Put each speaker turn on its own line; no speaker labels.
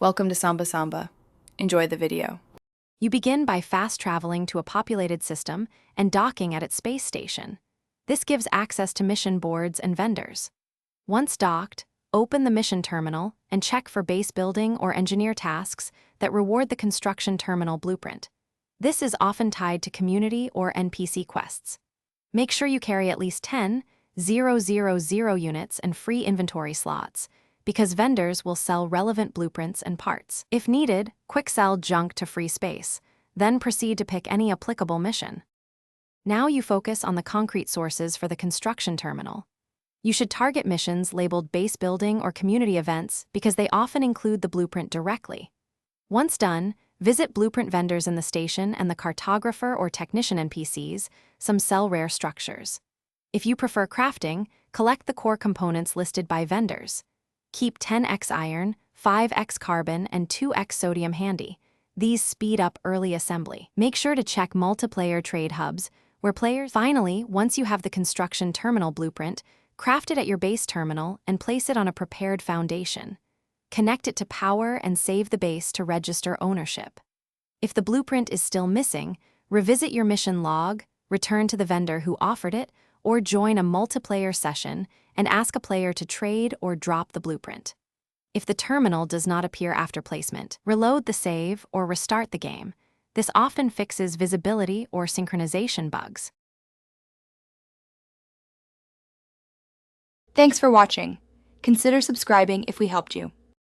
Welcome to Samba Samba. Enjoy the video.
You begin by fast traveling to a populated system and docking at its space station. This gives access to mission boards and vendors. Once docked, open the mission terminal and check for base building or engineer tasks that reward the construction terminal blueprint. This is often tied to community or NPC quests. Make sure you carry at least 10 000 units and free inventory slots, because vendors will sell relevant blueprints and parts. If needed, quick sell junk to free space, then proceed to pick any applicable mission. Now you focus on the concrete sources for the construction terminal. You should target missions labeled base building or community events because they often include the blueprint directly. Once done, visit blueprint vendors in the station and the cartographer or technician NPCs, some sell rare structures. If you prefer crafting, collect the core components listed by vendors. Keep 10x iron, 5x carbon, and 2x sodium handy. These speed up early assembly. Make sure to check multiplayer trade hubs, where players... Finally, once you have the construction terminal blueprint, craft it at your base terminal and place it on a prepared foundation. Connect it to power and save the base to register ownership. If the blueprint is still missing, revisit your mission log, return to the vendor who offered it, or join a multiplayer session and ask a player to trade or drop the blueprint. If the terminal does not appear after placement, reload the save or restart the game. This often fixes visibility or synchronization bugs.
Thanks for watching. Consider subscribing if we helped you.